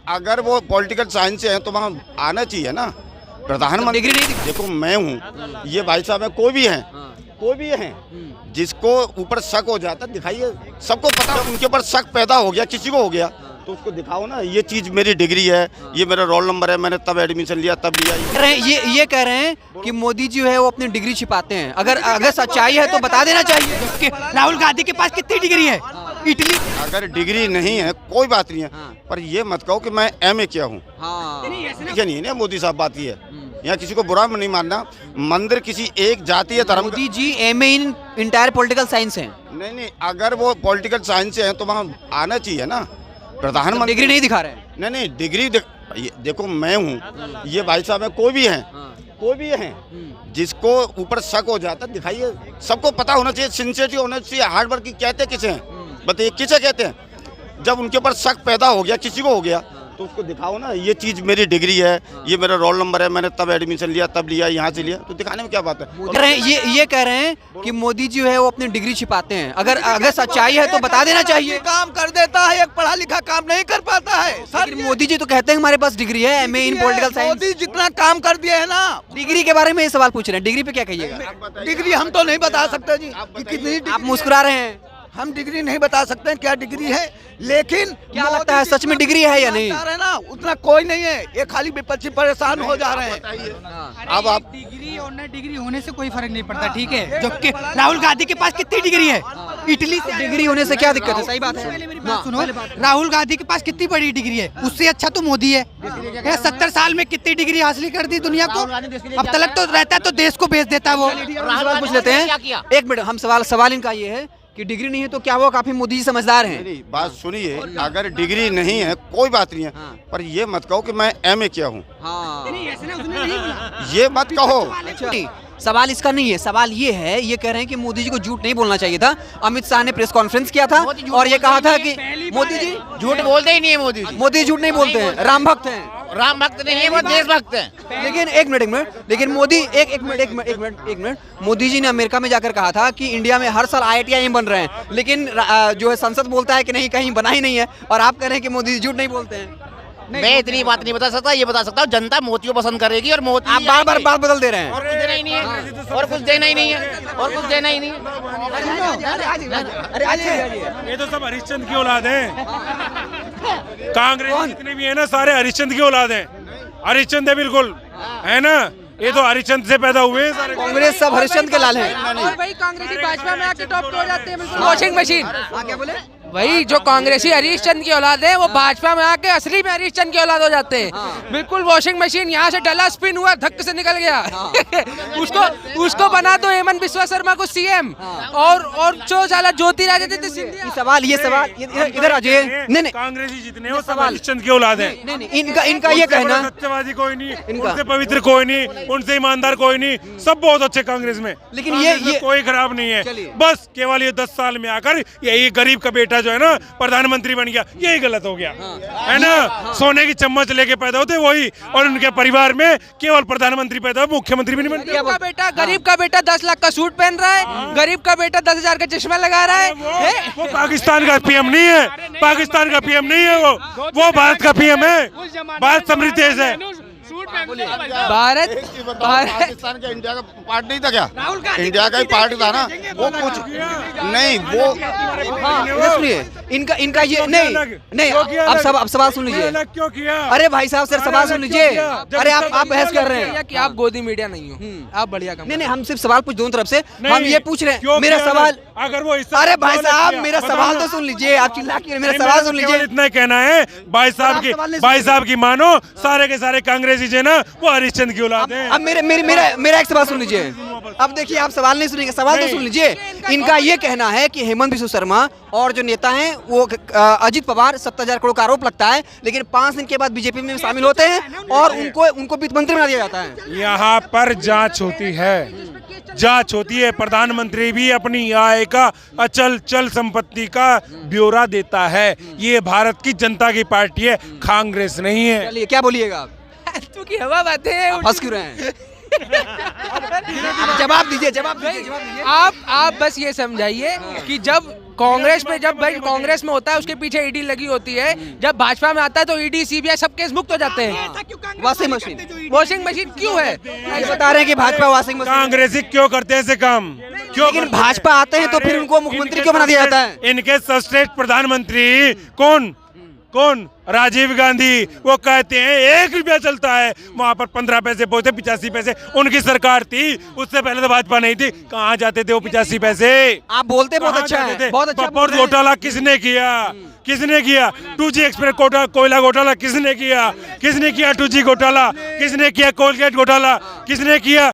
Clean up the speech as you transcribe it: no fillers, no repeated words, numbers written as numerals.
अगर वो political science से हैं तो वहाँ आना चाहिए ना प्रधानमंत्री। डिग्री नहीं देखो मैं हूँ, ये भाई साहब है, कोई भी है, कोई भी है, जिसको ऊपर शक हो जाता दिखाइए। सबको पता है उनके ऊपर शक पैदा हो गया, किसी को हो गया तो उसको दिखाओ ना, ये चीज मेरी डिग्री है, ये मेरा रोल नंबर है, मैंने तब एडमिशन लिया, तब लिया। ये कह रहे हैं कि मोदी जी है वो अपनी डिग्री छिपाते हैं। अगर सच्चाई है तो बता देना चाहिए कि राहुल गांधी के पास कितनी डिग्री है। इटली अगर डिग्री नहीं है कोई बात नहीं है, पर ये मत कहो कि मैं MA किया हूँ। क्या नहीं है ना, मोदी साहब बात ही है, यहाँ किसी को बुरा नहीं मानना। मंदिर किसी एक जाति या धर्म। मोदी जी MA इन इंटायर पॉलिटिकल साइंस हैं। नहीं, अगर वो पॉलिटिकल साइंस से हैं तो वहाँ आना चाहिए ना प्रधानमंत्री। डिग्री नहीं दिखा रहे हैं। नहीं, डिग्री देखो मैं हूँ, ये भाई साहब है, कोई भी है, कोई भी है, जिसको ऊपर शक हो जाता दिखाइए। सबको पता होना चाहिए, सिंसियरिटी होना चाहिए, हार्ड वर्क कहते किसे हैं, बताइए किसे कहते हैं। जब उनके ऊपर शक पैदा हो गया, किसी को हो गया तो उसको दिखाओ ना, ये चीज मेरी डिग्री है, ये मेरा रोल नंबर है, मैंने तब एडमिशन लिया, तब लिया, यहाँ से लिया, तो दिखाने में क्या बात है। ये कह रहे हैं कि मोदी जी है वो अपनी डिग्री छिपाते हैं। अगर सच्चाई है तो बता देना चाहिए। काम कर देता है, एक पढ़ा लिखा काम नहीं कर पाता है। लेकिन मोदी जी तो कहते हैं हमारे पास डिग्री है, MA इन पॉलिटिकल साइंस। मोदी जितना काम कर दिया है ना। डिग्री के बारे में ये सवाल पूछ रहे हैं, डिग्री पे क्या कहिएगा? डिग्री हम तो नहीं बता सकते जी, कितनी आप मुस्कुरा रहे हैं। हम डिग्री नहीं बता सकते हैं क्या डिग्री है, लेकिन क्या लगता है सच में डिग्री है या नहीं? ना उतना कोई नहीं है, ये खाली विपक्षी परेशान हो जा रहे हैं। अब आप डिग्री और न डिग्री होने से कोई फर्क नहीं पड़ता, ठीक है। जो कि राहुल गांधी के पास कितनी डिग्री है, इटली से डिग्री होने से क्या दिक्कत है? सही बात है। मेरी बात सुनो, राहुल गांधी के पास कितनी बड़ी डिग्री है, उससे अच्छा तो मोदी है। 70 साल में कितनी डिग्री हासिल कर दी दुनिया को, अब तक तो रहता है तो देश को बेच देता है वो। सवाल पूछ लेते हैं, एक मिनट। हम सवाल इनका ये है कि डिग्री नहीं है तो क्या वो काफी मोदी जी समझदार हैं? नहीं, बात सुनिए, अगर डिग्री नहीं है कोई बात नहीं है, पर ये मत कहो कि मैं MA किया हूँ, ये मत कहो। सवाल इसका नहीं है, सवाल ये है, ये कह रहे हैं कि मोदी जी को झूठ नहीं बोलना चाहिए था। अमित शाह ने प्रेस कॉन्फ्रेंस किया था और ये कहा था कि मोदी जी झूठ बोलते ही नहीं है मोदी झूठ नहीं बोलते हैं, राम भक्त हैं। राम भक्त नहीं है, वो देशभक्त हैं। लेकिन एक मिनट, लेकिन मोदी एक मिनट मोदी जी ने अमेरिका में जाकर कहा था कि इंडिया में हर साल IIT बन रहे हैं, लेकिन जो है संसद बोलता है कि नहीं, कहीं बना ही नहीं है, और आप कह रहे हैं कि मोदी जी झूठ नहीं बोलते हैं। मैं इतनी बात नहीं बता सकता, ये बता सकता हूँ जनता मोदी को पसंद करेगी, और मोदी आप बार बात बदल दे रहे हैं। और कुछ देना ही नहीं है, और कुछ देना ही नहीं है, और कुछ देना ही नहीं है। ये तो सब हरिश्चंद्र की औलाद है। कांग्रेस जितने भी है ना, सारे हरिश्चंद्र की औलाद है। हरिश्चंद्र है बिल्कुल, है ना, ये तो हरिश्चंद्र से पैदा हुए हैं सारे। कांग्रेस सब हरिश्चंद्र के लाल हैं। और वही कांग्रेसी भाजपा में आके टॉप पे हो जाते हैं। वॉशिंग मशीन, क्या बोले? वही जो कांग्रेसी हरीश चंद की औलाद है वो भाजपा में आके असली में हरीश चंद की औलाद हो जाते हैं। बिल्कुल वॉशिंग मशीन, यहाँ से डला स्पिन हुआ, धक्क से निकल गया। उसको बना दो हेमंत बिस्वा शर्मा को CM, और जो साला ज्योतिरादित्य सिंधिया। सवाल इधर आ जाइए। नहीं, कांग्रेसी जितने वो सब हरिश्चंद्र की औलाद है। नहीं, इनका ये कहना, सत्यवादी कोई नहीं, उनसे पवित्र कोई नहीं, उनसे ईमानदार कोई नहीं, सब बहुत अच्छे कांग्रेस में। लेकिन ये कोई खराब नहीं है, बस केवल ये 10 साल में आकर यही गरीब का बेटा जो है ना प्रधानमंत्री बन गया, यही गलत हो गया, है ना। सोने की चम्मच लेके पैदा होते वही, और उनके परिवार में केवल प्रधानमंत्री पैदा हो, मुख्यमंत्री भी नहीं बन गया। गरीब का बेटा 10 लाख का सूट पहन रहा है, गरीब का बेटा 10,000 का चश्मा लगा रहा है। वो पाकिस्तान का PM नहीं है, पाकिस्तान का PM नहीं है, वो भारत का PM है। भारत समृद्ध देश है। भारत पाकिस्तान का इंडिया का पार्ट नहीं था क्या? इंडिया का ही पार्ट था ना वो, कुछ नहीं वो। सुनिए, इनका ये नहीं, अब सवाल सुन लीजिए। क्यों किया? अरे भाई साहब सर सवाल सुन लीजिए। अरे आप बहस कर रहे हैं कि आप गोदी मीडिया नहीं हो, आप बढ़िया काम। नहीं, हम सिर्फ सवाल पूछ दोनों तरफ से, हम ये पूछ रहे हैं। मेरा सवाल, अगर वो अरे भाई साहब मेरा सवाल तो सुन लीजिए, आप चिल्ला के मेरा सवाल सुन लीजिए। इतना कहना है भाई साहब की मानो, सारे के सारे कांग्रेसी जो ना वो हरिश्चंद्र की औलाद है। अब मेरा एक सवाल सुन लीजिए। अब देखिए, आप सवाल नहीं सुनेंगे, सवाल तो सुन लीजिए। इनका ये कहना है कि हेमंत बिस्वा शर्मा और जो नेता हैं वो अजित पवार 70,000 करोड़ का आरोप लगता है, लेकिन 5 दिन के बाद बीजेपी में शामिल होते हैं और उनको वित्त मंत्री बना दिया जाता है। यहाँ पर जांच होती है, प्रधानमंत्री भी अपनी आय का अचल चल संपत्ति का ब्यौरा देता है। ये भारत की जनता की पार्टी है, कांग्रेस नहीं है। चलिए, क्या बोलिएगा आप? तू की हवा बातें हैं। फंस क्यों रहे हैं? जवाब दीजिए। आप बस ये समझाइए कि जब कांग्रेस में जब भाई कांग्रेस में होता है उसके पीछे ईडी लगी होती है, जब भाजपा में आता है तो ईडी सीबीआई सब केस मुक्त हो जाते हैं। वॉशिंग मशीन वॉशिंग मशीन क्यों है? ये बता रहे हैं कि भाजपा वॉशिंग मशीन, कांग्रेसी क्यों करते हैं ऐसे काम? क्यों लेकिन करते हैं? भाजपा आते हैं तो फिर उनको मुख्यमंत्री क्यों बना दिया जाता है? इनके सर्वश्रेष्ठ प्रधानमंत्री कौन? राजीव गांधी। वो कहते हैं 1 रुपया चलता है, वहां पर 15 पैसे पहुंचे, 85 पैसे उनकी सरकार थी, उससे पहले तो भाजपा नहीं थी। कहाँ जाते थे वो 85 पैसे? आप बोलते बहुत अच्छा है, बहुत अच्छा बोल रहे हैं। घोटाला किसने किया? किसने किया? 2G एक्सप्रेस कोयला घोटाला किसने किया? किसने किया 2G घोटाला? किसने किया कोलगेट घोटाला? किसने किया?